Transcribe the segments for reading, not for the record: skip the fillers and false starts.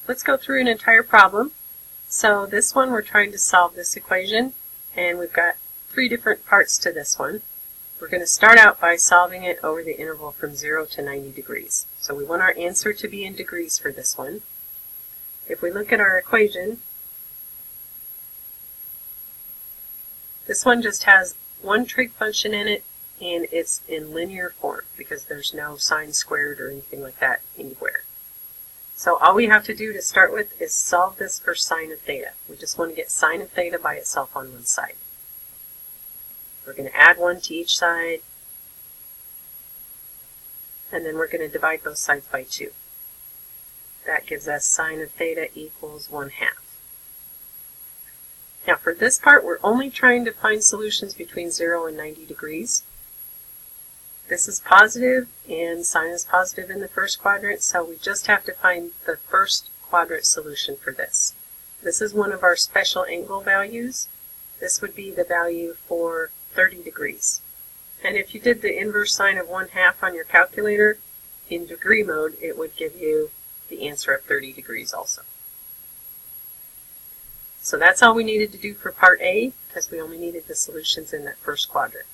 let's go through an entire problem. So this one we're trying to solve this equation, and we've got 3 different parts to this one. We're going to start out by solving it over the interval from 0 to 90 degrees. So we want our answer to be in degrees for this one. If we look at our equation, this one just has one trig function in it, and it's in linear form because there's no sine squared or anything like that anywhere. So all we have to do to start with is solve this for sine of theta. We just want to get sine of theta by itself on one side. We're going to add 1 to each side, and then we're going to divide both sides by 2. That gives us sine of theta equals 1/2. Now for this part, we're only trying to find solutions between 0 and 90 degrees. This is positive, and sine is positive in the first quadrant, so we just have to find the first quadrant solution for this. This is one of our special angle values. This would be the value for 30 degrees. And if you did the inverse sine of 1/2 on your calculator, in degree mode, it would give you the answer of 30 degrees also. So that's all we needed to do for part A, because we only needed the solutions in that first quadrant.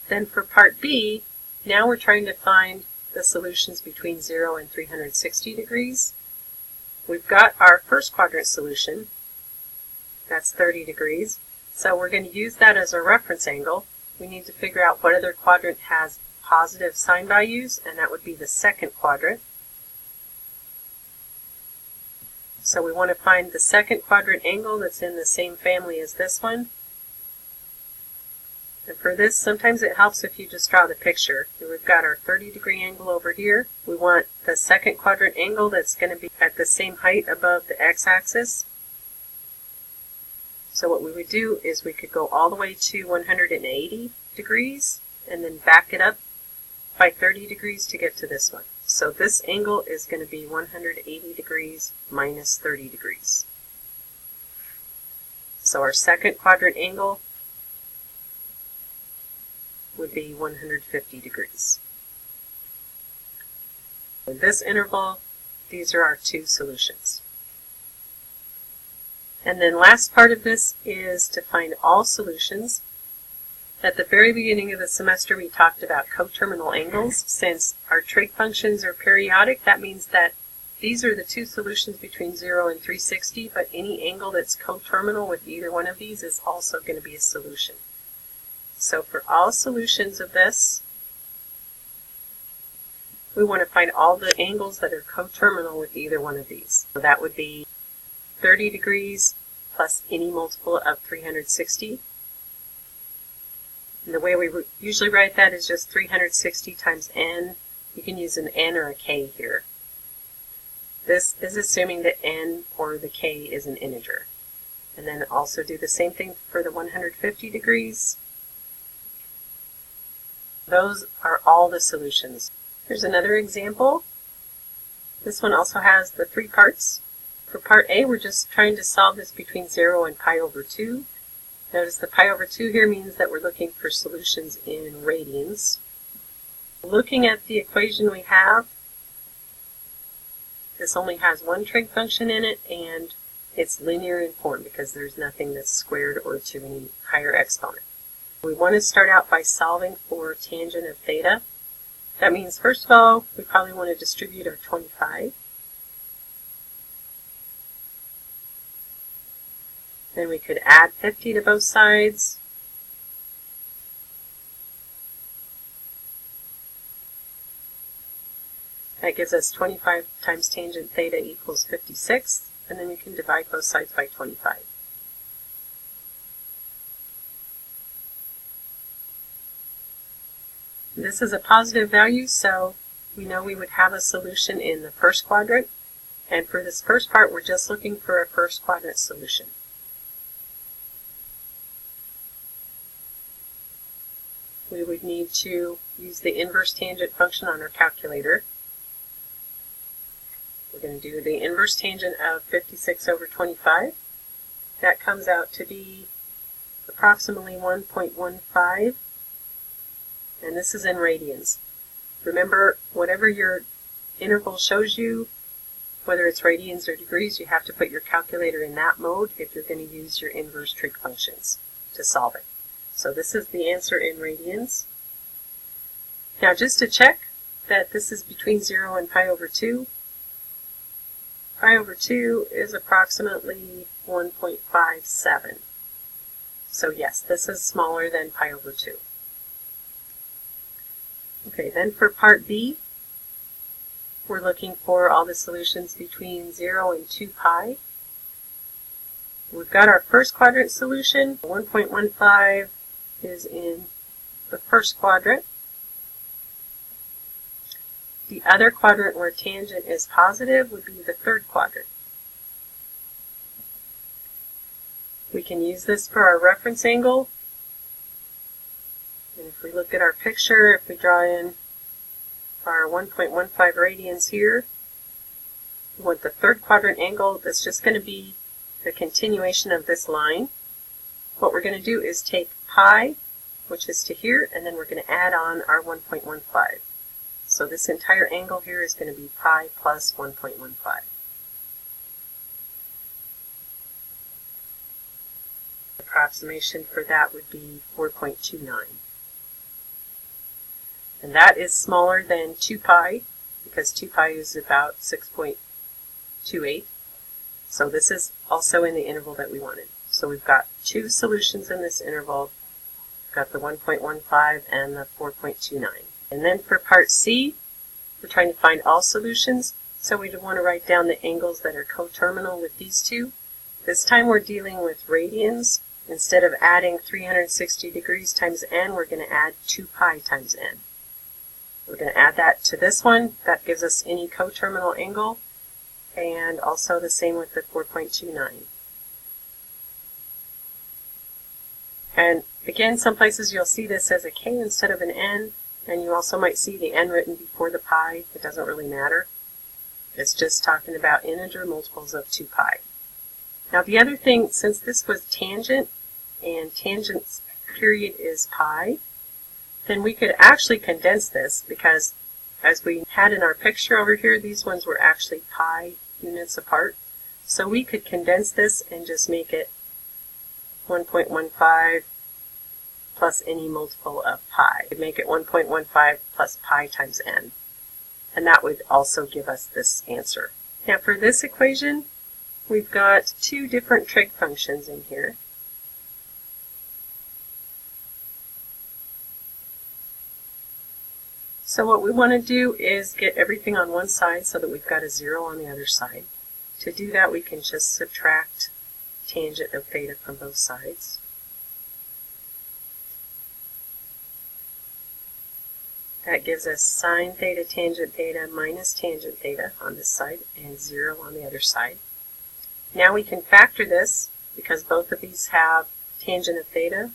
Then for part B, now we're trying to find the solutions between 0 and 360 degrees. We've got our first quadrant solution. That's 30 degrees. So we're going to use that as our reference angle. We need to figure out what other quadrant has positive sine values, and that would be the second quadrant. So we want to find the second quadrant angle that's in the same family as this one. And for this, sometimes it helps if you just draw the picture. We've got our 30-degree angle over here. We want the second quadrant angle that's going to be at the same height above the x-axis. So what we would do is we could go all the way to 180 degrees and then back it up by 30 degrees to get to this one. So this angle is going to be 180 degrees minus 30 degrees. So our second quadrant angle would be 150 degrees. In this interval, these are our 2 solutions. And then last part of this is to find all solutions. At the very beginning of the semester, we talked about coterminal angles. Since our trig functions are periodic, that means that these are the 2 solutions between 0 and 360, but any angle that's coterminal with either one of these is also going to be a solution. So for all solutions of this, we want to find all the angles that are coterminal with either one of these. So that would be 30 degrees plus any multiple of 360. And the way we usually write that is just 360 times n. You can use an n or a k here. This is assuming that n or the k is an integer. And then also do the same thing for the 150 degrees. Those are all the solutions. Here's another example. This one also has the 3 parts. For part A, we're just trying to solve this between 0 and pi over 2. Notice the pi over 2 here means that we're looking for solutions in radians. Looking at the equation we have, this only has one trig function in it, and it's linear in form because there's nothing that's squared or to any higher exponent. We want to start out by solving for tangent of theta. That means, first of all, we probably want to distribute our 25. Then we could add 50 to both sides. That gives us 25 times tangent theta equals 56, and then we can divide both sides by 25. This is a positive value, so we know we would have a solution in the first quadrant. And for this first part, we're just looking for a first quadrant solution. We would need to use the inverse tangent function on our calculator. We're going to do the inverse tangent of 56 over 25. That comes out to be approximately 1.15, and this is in radians. Remember, whatever your interval shows you, whether it's radians or degrees, you have to put your calculator in that mode if you're going to use your inverse trig functions to solve it. So this is the answer in radians. Now just to check that this is between 0 and pi over 2, pi over 2 is approximately 1.57. So yes, this is smaller than pi over 2. Okay, then for part B, we're looking for all the solutions between 0 and 2 pi. We've got our first quadrant solution. 1.15 is in the first quadrant. The other quadrant where tangent is positive would be the third quadrant. We can use this for our reference angle. And if we look at our picture, if we draw in our 1.15 radians here, we want the third quadrant angle that's just going to be the continuation of this line. What we're going to do is take pi, which is to here, and then we're going to add on our 1.15. So this entire angle here is going to be pi plus 1.15. The approximation for that would be 4.29. And that is smaller than 2 pi, because 2 pi is about 6.28. So this is also in the interval that we wanted. So we've got two solutions in this interval. We've got the 1.15 and the 4.29. And then for part C, we're trying to find all solutions. So we want to write down the angles that are coterminal with these two. This time we're dealing with radians. Instead of adding 360 degrees times n, we're going to add 2 pi times n. We're going to add that to this one. That gives us any coterminal angle, and also the same with the 4.29. And again, some places you'll see this as a k instead of an n, and you also might see the n written before the pi. It doesn't really matter. It's just talking about integer multiples of 2 pi. Now the other thing, since this was tangent, and tangent's period is pi, then we could actually condense this, because as we had in our picture over here, these ones were actually pi units apart. So we could condense this and just make it 1.15 plus any multiple of pi. We'd make it 1.15 plus pi times n. And that would also give us this answer. Now for this equation, we've got two different trig functions in here. So what we want to do is get everything on one side so that we've got a 0 on the other side. To do that, we can just subtract tangent of theta from both sides. That gives us sine theta tangent theta minus tangent theta on this side and 0 on the other side. Now we can factor this because both of these have tangent of theta.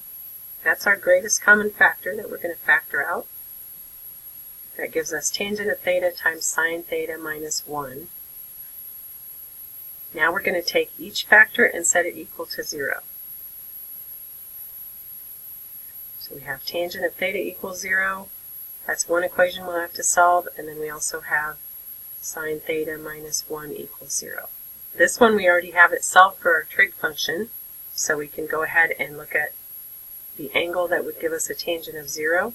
That's our greatest common factor that we're going to factor out. That gives us tangent of theta times sine theta minus 1. Now we're going to take each factor and set it equal to 0. So we have tangent of theta equals 0. That's one equation we'll have to solve, and then we also have sine theta minus 1 equals 0. This one we already have it solved for our trig function, so we can go ahead and look at the angle that would give us a tangent of 0.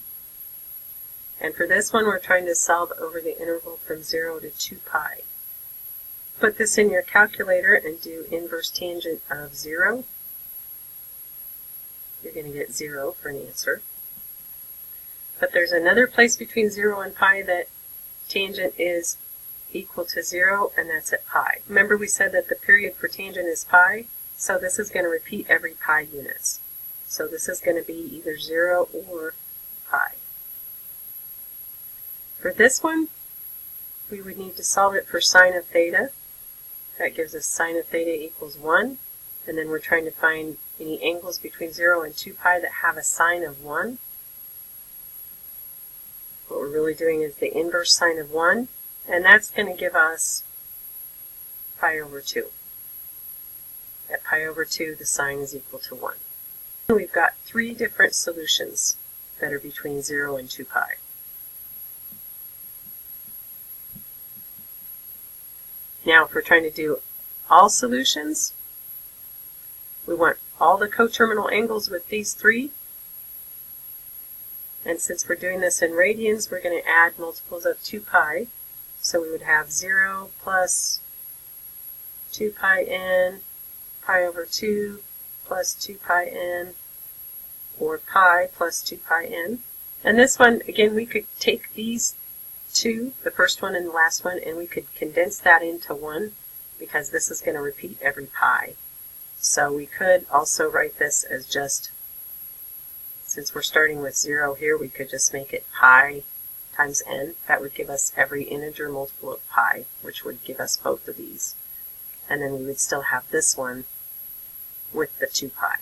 And for this one, we're trying to solve over the interval from 0 to 2 pi. Put this in your calculator and do inverse tangent of 0. You're going to get 0 for an answer. But there's another place between 0 and pi that tangent is equal to 0, and that's at pi. Remember we said that the period for tangent is pi, so this is going to repeat every pi units. So this is going to be either 0 or pi. For this one, we would need to solve it for sine of theta. That gives us sine of theta equals 1. And then we're trying to find any angles between 0 and 2 pi that have a sine of 1. What we're really doing is the inverse sine of 1. And that's going to give us pi over 2. At pi over 2, the sine is equal to 1. We've got three different solutions that are between 0 and 2 pi. Now, if we're trying to do all solutions, we want all the coterminal angles with these three. And since we're doing this in radians, we're going to add multiples of 2 pi. So we would have 0 plus 2 pi n, pi over 2 plus 2 pi n, or pi plus 2 pi n. And this one, again, we could take these two, the first one and the last one, and we could condense that into one, because this is going to repeat every pi. So we could also write this as just, since we're starting with 0 here, we could just make it pi times n. That would give us every integer multiple of pi, which would give us both of these. And then we would still have this one with the 2 pi.